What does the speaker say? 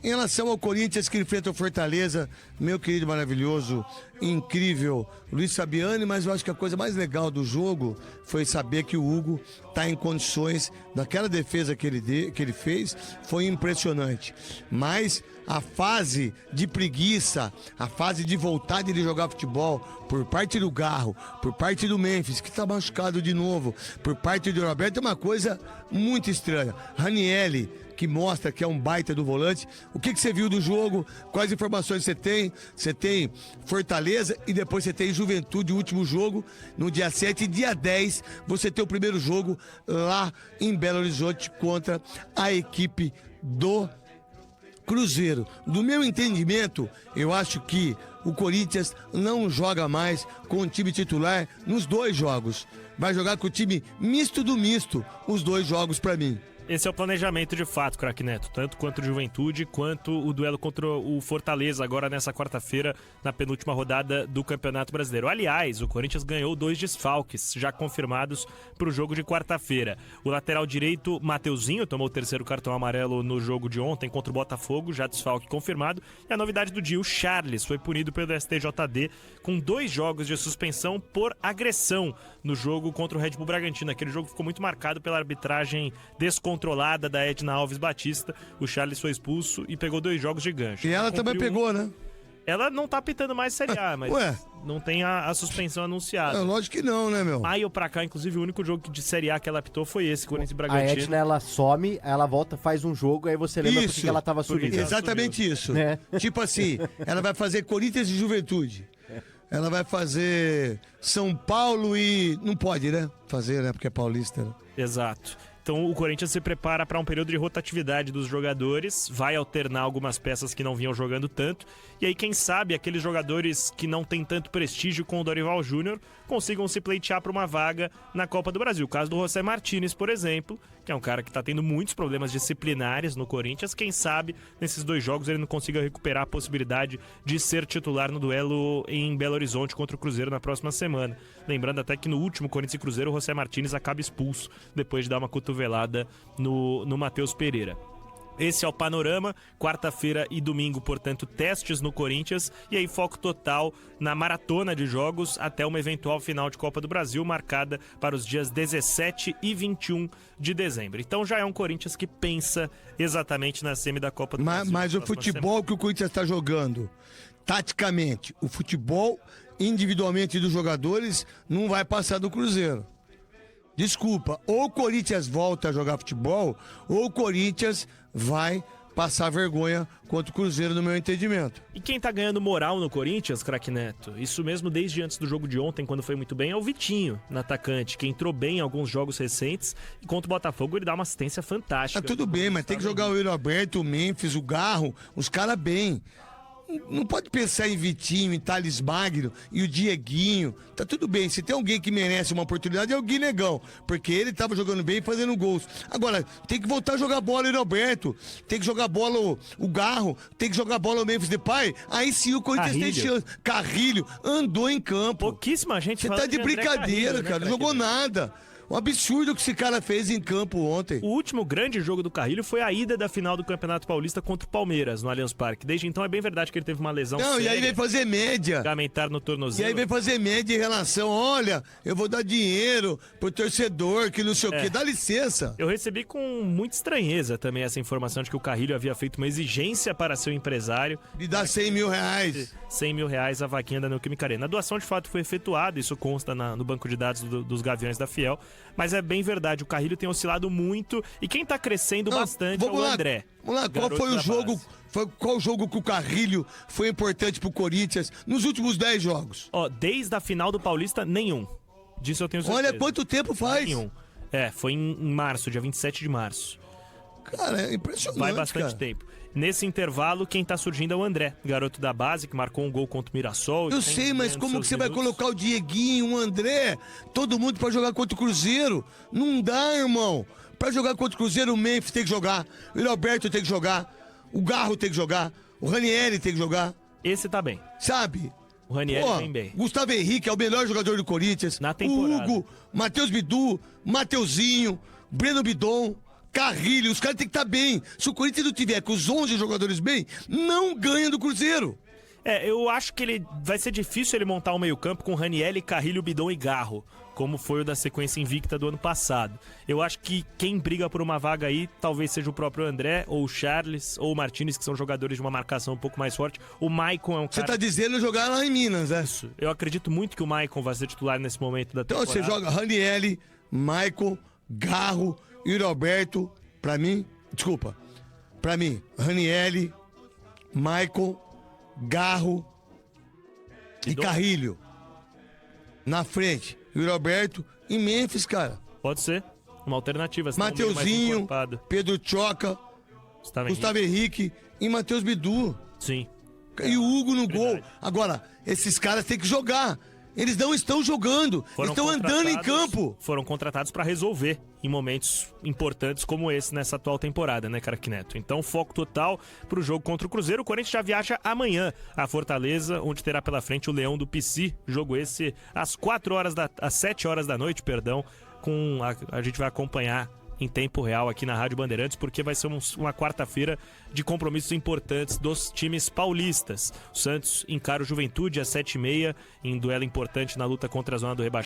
Em relação ao Corinthians que enfrenta o Fortaleza, meu querido maravilhoso, incrível Luiz Fabiani, mas eu acho que a coisa mais legal do jogo foi saber que o Hugo está em condições, daquela defesa que ele fez, foi impressionante. Mas a fase de preguiça, a fase de vontade de jogar futebol por parte do Garro, por parte do Memphis, que está machucado de novo, por parte do Roberto, é uma coisa muito estranha. Ranieri, que mostra que é um baita do volante. O que você viu do jogo? Quais informações você tem? Você tem Fortaleza e depois você tem Juventude, o último jogo, no dia 7 e dia 10, você tem o primeiro jogo lá em Belo Horizonte contra a equipe do Cruzeiro. Do meu entendimento, eu acho que o Corinthians não joga mais com o time titular nos 2 jogos. Vai jogar com o time misto do misto, os 2 jogos pra mim. Esse é o planejamento de fato, craque Neto, tanto contra o Juventude quanto o duelo contra o Fortaleza agora nessa quarta-feira, na penúltima rodada do Campeonato Brasileiro. Aliás, o Corinthians ganhou 2 desfalques já confirmados para o jogo de quarta-feira. O lateral direito, Mateuzinho, tomou o 3º cartão amarelo no jogo de ontem contra o Botafogo, já desfalque confirmado. E a novidade do dia, o Charles, foi punido pelo STJD com 2 jogos de suspensão por agressão no jogo contra o Red Bull Bragantino. Aquele jogo ficou muito marcado pela arbitragem descontrolada da Edna Alves Batista. O Charles foi expulso e pegou 2 jogos de gancho. E ela também pegou, né? Ela não tá pitando mais Série A, mas não tem a suspensão anunciada. Lógico que não, né, meu? Maio pra cá, inclusive, o único jogo de Série A que ela apitou foi esse, Corinthians e Bragantino. A Edna, ela some, ela volta, faz um jogo, aí você lembra Isso, porque ela tava subindo. Exatamente isso. Tipo assim, ela vai fazer Corinthians e Juventude. Ela vai fazer São Paulo e... Não pode, né? Fazer, né? Porque é paulista, né? Exato. Então o Corinthians se prepara para um período de rotatividade dos jogadores, vai alternar algumas peças que não vinham jogando tanto, e aí quem sabe aqueles jogadores que não têm tanto prestígio com o Dorival Júnior consigam se pleitear para uma vaga na Copa do Brasil. O caso do José Martínez, por exemplo, que é um cara que está tendo muitos problemas disciplinares no Corinthians, quem sabe nesses 2 jogos ele não consiga recuperar a possibilidade de ser titular no duelo em Belo Horizonte contra o Cruzeiro na próxima semana. Lembrando até que no último Corinthians e Cruzeiro o José Martínez acaba expulso depois de dar uma cotovelada no Matheus Pereira. Esse é o panorama, quarta-feira e domingo, portanto, testes no Corinthians e aí foco total na maratona de jogos até uma eventual final de Copa do Brasil, marcada para os dias 17 e 21 de dezembro. Então já é um Corinthians que pensa exatamente na semi da Copa do Brasil. Mas o futebol que o Corinthians está jogando, taticamente, o futebol individualmente dos jogadores não vai passar do Cruzeiro. Desculpa, ou o Corinthians volta a jogar futebol, ou o Corinthians vai passar vergonha contra o Cruzeiro, no meu entendimento. E quem tá ganhando moral no Corinthians, craque Neto, isso mesmo desde antes do jogo de ontem, quando foi muito bem, é o Vitinho, no atacante, que entrou bem em alguns jogos recentes, e contra o Botafogo ele dá uma assistência fantástica. Tudo bem, mas tem que jogar o Yuri Alberto, o Memphis, o Garro, os caras bem. Não pode pensar em Vitinho, em Thales Magno e o Dieguinho. Tá tudo bem, se tem alguém que merece uma oportunidade é o Guinegão, porque ele tava jogando bem e fazendo gols. Agora, tem que voltar a jogar bola o Roberto, tem que jogar bola o Garro, tem que jogar bola o Memphis Depay. Aí sim o Corinthians tem chance. Carrilho andou em campo. Pouquíssima gente. Você tá de brincadeira, Carrilho, cara, não jogou nada. Um absurdo que esse cara fez em campo ontem. O último grande jogo do Carrilho foi a ida da final do Campeonato Paulista contra o Palmeiras, no Allianz Parque. Desde então é bem verdade que ele teve uma lesão séria. E aí vem fazer média. Ligamentar no tornozelo. E aí vem fazer média em relação, olha, eu vou dar dinheiro pro torcedor, que não sei o quê. Dá licença. Eu recebi com muita estranheza também essa informação de que o Carrilho havia feito uma exigência para seu empresário. De dar 100 mil reais. 100 mil reais a vaquinha da Neoquímica Arena. A doação de fato foi efetuada, isso consta no banco de dados dos Gaviões da Fiel. Mas é bem verdade, o Carrilho tem oscilado muito e quem tá crescendo bastante é o André. Vamos lá, qual foi o jogo? Qual jogo que o Carrilho foi importante pro Corinthians nos últimos 10 jogos? Desde a final do Paulista, nenhum. Disso eu tenho certeza. Olha quanto tempo faz. Nenhum. Foi em março, dia 27 de março. Cara, é impressionante. Vai bastante tempo. Nesse intervalo, quem tá surgindo é o André, garoto da base, que marcou um gol contra o Mirassol. Eu sei, mas como que você vai colocar o Dieguinho, o André, todo mundo pra jogar contra o Cruzeiro? Não dá, irmão. Pra jogar contra o Cruzeiro, o Memphis tem que jogar, o Roberto tem que jogar, o Garro tem que jogar, o Ranieri tem que jogar. Esse tá bem. Sabe? O Ranieri vem bem. Gustavo Henrique é o melhor jogador do Corinthians. Na temporada. O Hugo, Matheus Bidu, Mateuzinho, Breno Bidon. Carrilho, os caras têm que estar bem. Se o Corinthians não tiver com os 11 jogadores bem, não ganha do Cruzeiro. Eu acho que vai ser difícil ele montar um meio-campo com Ranieri, Carrilho, Bidon e Garro, como foi o da sequência invicta do ano passado. Eu acho que quem briga por uma vaga aí talvez seja o próprio André, ou o Charles, ou o Martinez, que são jogadores de uma marcação um pouco mais forte. O Maicon é um cara... Você tá dizendo jogar lá em Minas, né? Isso. Eu acredito muito que o Maicon vai ser titular nesse momento da temporada. Então você joga Ranieri, Maicon, Garro, Yuri Alberto, pra mim, Ranieri, Maicon, Garro e Carrilho. Na frente, Yuri Alberto e Memphis, cara. Pode ser. Uma alternativa. Mateuzinho, Pedro Choca, Gustavo Henrique e Matheus Bidu. Sim. E o Hugo no gol. Agora, esses caras têm que jogar. Eles não estão jogando, estão andando em campo. Foram contratados para resolver em momentos importantes como esse nessa atual temporada, né, Craque Neto? Então, foco total pro jogo contra o Cruzeiro. O Corinthians já viaja amanhã a Fortaleza, onde terá pela frente o Leão do PC. Jogo esse às 7 horas da noite, perdão. A gente vai acompanhar em tempo real aqui na Rádio Bandeirantes, porque vai ser uma quarta-feira de compromissos importantes dos times paulistas. O Santos encara o Juventude às 7h30 em duelo importante na luta contra a zona do rebaixamento.